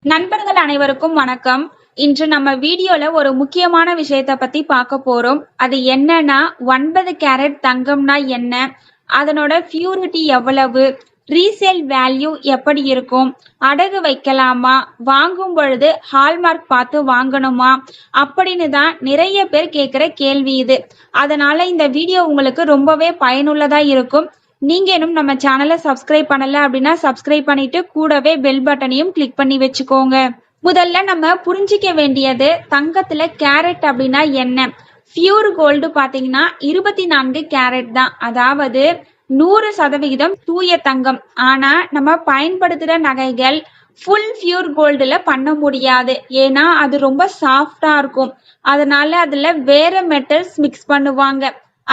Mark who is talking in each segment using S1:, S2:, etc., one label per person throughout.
S1: நண்பர்கள் அனைவருக்கும் வணக்கம். இன்று நம்ம வீடியோல ஒரு முக்கியமான விஷயத்த பத்தி பார்க்க போறோம். அது என்னன்னா 9 கேரட் தங்கம்னா என்ன, அதனோட பியூரிட்டி எவ்வளவு, ரீசேல் வேல்யூ எப்படி இருக்கும், அடகு வைக்கலாமா, வாங்கும் பொழுது ஹால்மார்க் பார்த்து வாங்கணுமா அப்படின்னு தான் நிறைய பேர் கேட்கிற கேள்வி இது. அதனால இந்த வீடியோ உங்களுக்கு ரொம்பவே பயனுள்ளதா இருக்கும். நீங்க இன்னும் நம்ம சேனலை சப்ஸ்கிரைப் பண்ணல அப்படின்னா சப்ஸ்கிரைப் பண்ணிட்டு கூடவே பெல் பட்டனையும் கிளிக் பண்ணி வச்சுக்கோங்க. முதல்ல நம்ம புரிஞ்சிக்க வேண்டியது தங்கத்துல கேரட் அப்படின்னா என்ன. பியூர் கோல்டு பாத்தீங்கன்னா 24 கேரட் தான், அதாவது 100% தூய தங்கம். ஆனா நம்ம பயன்படுத்துற நகைகள் ஃபுல் பியூர் கோல்டுல பண்ண முடியாது, ஏன்னா அது ரொம்ப சாஃப்டா இருக்கும். அதனால அதுல வேற மெட்டல்ஸ் மிக்ஸ் பண்ணுவாங்க.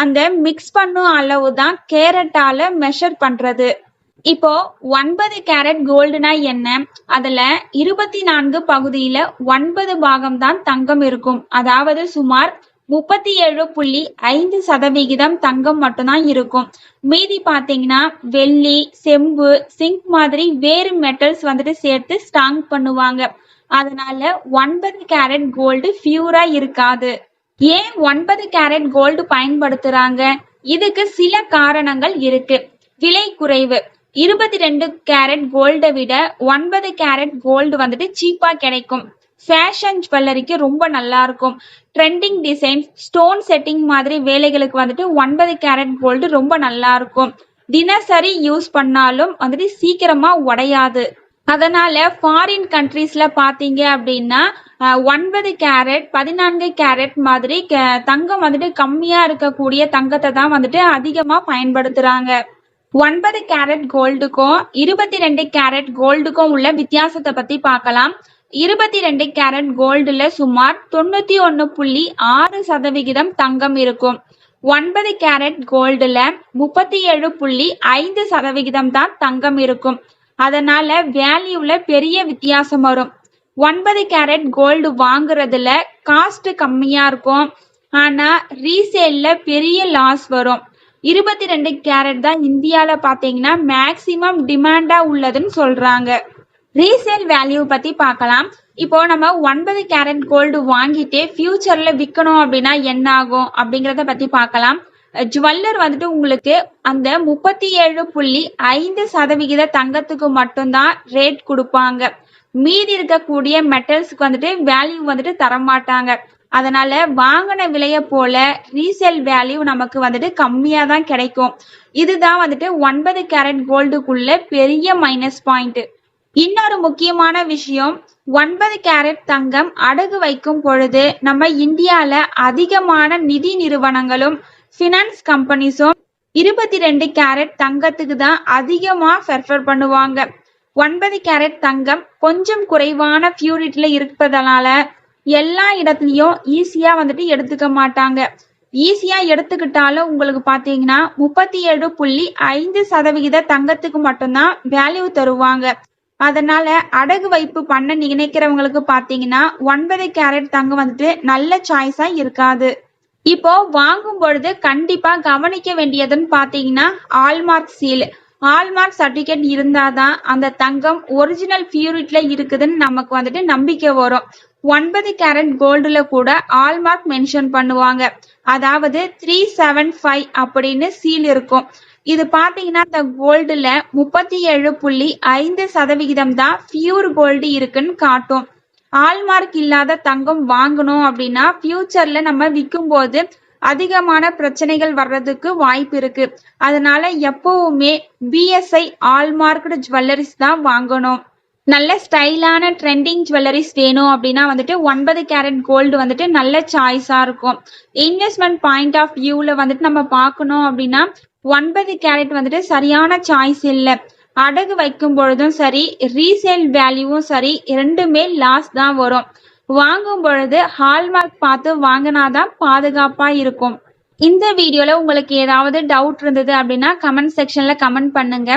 S1: அந்த மிக்ஸ் பண்ணும் அளவு தான் கேரட்டால மெஷர் பண்றது. இப்போ 9 கேரட் கோல்டுனா என்ன, அதுல 24 பகுதியில 9 பாகம் தான் தங்கம் இருக்கும். அதாவது சுமார் 37.5% தங்கம் மட்டும்தான் இருக்கும். மீதி பாத்தீங்கன்னா வெள்ளி, செம்பு, சிங்க் மாதிரி வேறு மெட்டல்ஸ் சேர்த்து ஸ்ட்ராங் பண்ணுவாங்க. அதனால 9 கேரட் கோல்டு பியூரா இருக்காது. ஏன் 9 கேரட் கோல்டு பயன்படுத்துறாங்க? இதுக்கு சில காரணங்கள் இருக்கு. விலை குறைவு. 22 கேரட் கோல்டை விட 9 கேரட் கோல்டு சீப்பா கிடைக்கும். ஃபேஷன் ஜுவல்லரிக்கு ரொம்ப நல்லா இருக்கும். ட்ரெண்டிங் டிசைன், ஸ்டோன் செட்டிங் மாதிரி வேலைகளுக்கு 9 கேரட் கோல்டு ரொம்ப நல்லா இருக்கும். தினசரி யூஸ் பண்ணாலும் சீக்கிரமா உடையாது. அதனால ஃபாரின் கண்ட்ரீஸ்ல பாத்தீங்க அப்படின்னா 9 கேரட் 14 கேரட் மாதிரி தங்கம் கம்மியா இருக்கக்கூடிய தங்கத்தை தான் அதிகமா பயன்படுத்துறாங்க. 9 கேரட் கோல்டுக்கும் 22 கேரட் கோல்டுக்கும் உள்ள வித்தியாசத்தை பத்தி பார்க்கலாம். 22 கேரட் கோல்டுல சுமார் 91.6% தங்கம் இருக்கும். 9 கேரட் கோல்டுல 37.5% தான் தங்கம் இருக்கும். அதனால வேல்யூல பெரிய வித்தியாசம் வரும். 9 கேரட் கோல்டு வாங்குறதுல காஸ்ட் கம்மியா இருக்கும், ஆனா ரீசேல்ல பெரிய லாஸ் வரும். 22 கேரட் தான் இந்தியால பாத்தீங்கன்னா மேக்சிமம் டிமாண்டா உள்ளதுன்னு சொல்றாங்க. ரீசேல் வேல்யூ பத்தி பார்க்கலாம். இப்போ நம்ம 9 கேரட் கோல்டு வாங்கிட்டு ஃபியூச்சர்ல விற்கணும் அப்படின்னா என்ன ஆகும் அப்படிங்கறத பத்தி பார்க்கலாம். ஜுவல்லர் உங்களுக்கு அந்த 37.5% தங்கத்துக்கு மட்டும்தான் ரேட் கொடுப்பாங்க. மீதி இருக்கக்கூடிய மெட்டல்ஸ்க்கு வேல்யூ தரமாட்டாங்க. அதனால வாங்கின விலைய போல ரீசேல் வேல்யூ நமக்கு கம்மியா தான் கிடைக்கும். இதுதான் 9 கேரட் கோல்டுக்குள்ள பெரிய மைனஸ் பாயிண்ட். இன்னொரு முக்கியமான விஷயம், 9 கேரட் தங்கம் அடகு வைக்கும் பொழுது நம்ம இந்தியால அதிகமான நிதி நிறுவனங்களும் பினான்ஸ் கம்பெனிஸும் 22 கேரட் தங்கத்துக்கு தான் அதிகமா ப்ரெஃபர் பண்ணுவாங்க. 9 கேரட் தங்கம் கொஞ்சம் குறைவான பியூரிட்டில இருப்பதனால எல்லா இடத்துலயும் ஈஸியா எடுத்துக்க மாட்டாங்க. ஈஸியா எடுத்துக்கிட்டாலும் உங்களுக்கு பாத்தீங்கன்னா 37.5% தங்கத்துக்கு மட்டும்தான் வேல்யூ தருவாங்க. அதனால அடகு வைப்பு பண்ண நினைக்கிறவங்களுக்கு பாத்தீங்கன்னா 9 கேரட் தங்கம் நல்ல சாய்ஸா இருக்காது. இப்போ வாங்கும் பொழுது கண்டிப்பா கவனிக்க வேண்டியதுன்னு பாத்தீங்கன்னா ஹால்மார்க் சீல். ஹால்மார்க் சர்டிபிகேட் இருந்தாதான் அந்த தங்கம் ஒரிஜினல் பியூரிட்டில இருக்குதுன்னு நமக்கு நம்பிக்கை வரும். 9 கேரட் கோல்டுல கூட ஹால்மார்க் மென்ஷன் பண்ணுவாங்க, அதாவது 375 அப்படின்னு சீல் இருக்கும். இது பாத்தீங்கன்னா இந்த கோல்டுல 37.5% தான் பியூர் கோல்டு இருக்குன்னு காட்டும். ஹால்மார்க் இல்லாத தங்கம் வாங்கணும் அப்படின்னா ஃபியூச்சர்ல நம்ம விற்கும் போது அதிகமான பிரச்சனைகள் வர்றதுக்கு வாய்ப்பு இருக்கு. அதனால எப்பவுமே பிஎஸ்ஐ ஹால்மார்க்டு ஜுவல்லரிஸ் தான் வாங்கணும். நல்ல ஸ்டைலான ட்ரெண்டிங் ஜுவல்லரிஸ் வேணும் அப்படின்னா 9 கேரட் கோல்டு நல்ல சாய்ஸா இருக்கும். இன்வெஸ்ட்மெண்ட் பாயிண்ட் ஆஃப் வியூல நம்ம பார்க்கணும் அப்படின்னா 9 கேரட் சரியான சாய்ஸ் இல்லை. அடகு வைக்கும் பொழுதும் சரி, ரீசேல் வேல்யூவும் சரி, ரெண்டுமே லாஸ் தான் வரும். வாங்கும் பொழுது ஹால்மார்க் பார்த்து வாங்கினாதான் பாதுகாப்பா இருக்கும். இந்த வீடியோல உங்களுக்கு ஏதாவது டவுட் இருந்தது அப்படின்னா கமெண்ட் செக்ஷன்ல கமெண்ட் பண்ணுங்க.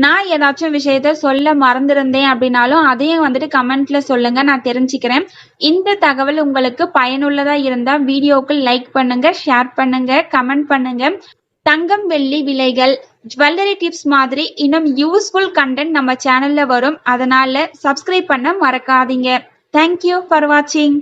S1: நான் ஏதாச்சும் விஷயத்த சொல்ல மறந்திருந்தேன் அப்படின்னாலும் அதையும் கமெண்ட்ல சொல்லுங்க, நான் தெரிஞ்சுக்கிறேன். இந்த தகவல் உங்களுக்கு பயனுள்ளதா இருந்தா வீடியோக்கு லைக் பண்ணுங்க, ஷேர் பண்ணுங்க, கமெண்ட் பண்ணுங்க. தங்கம் வெள்ளி விலைகள், ஜுவல்லரி டிப்ஸ் மாதிரி இன்னும் யூஸ்ஃபுல் கண்டென்ட் நம்ம சேனல்ல வரும். அதனால சப்ஸ்கிரைப் பண்ண மறக்காதீங்க. தேங்க்யூ ஃபார் வாட்சிங்.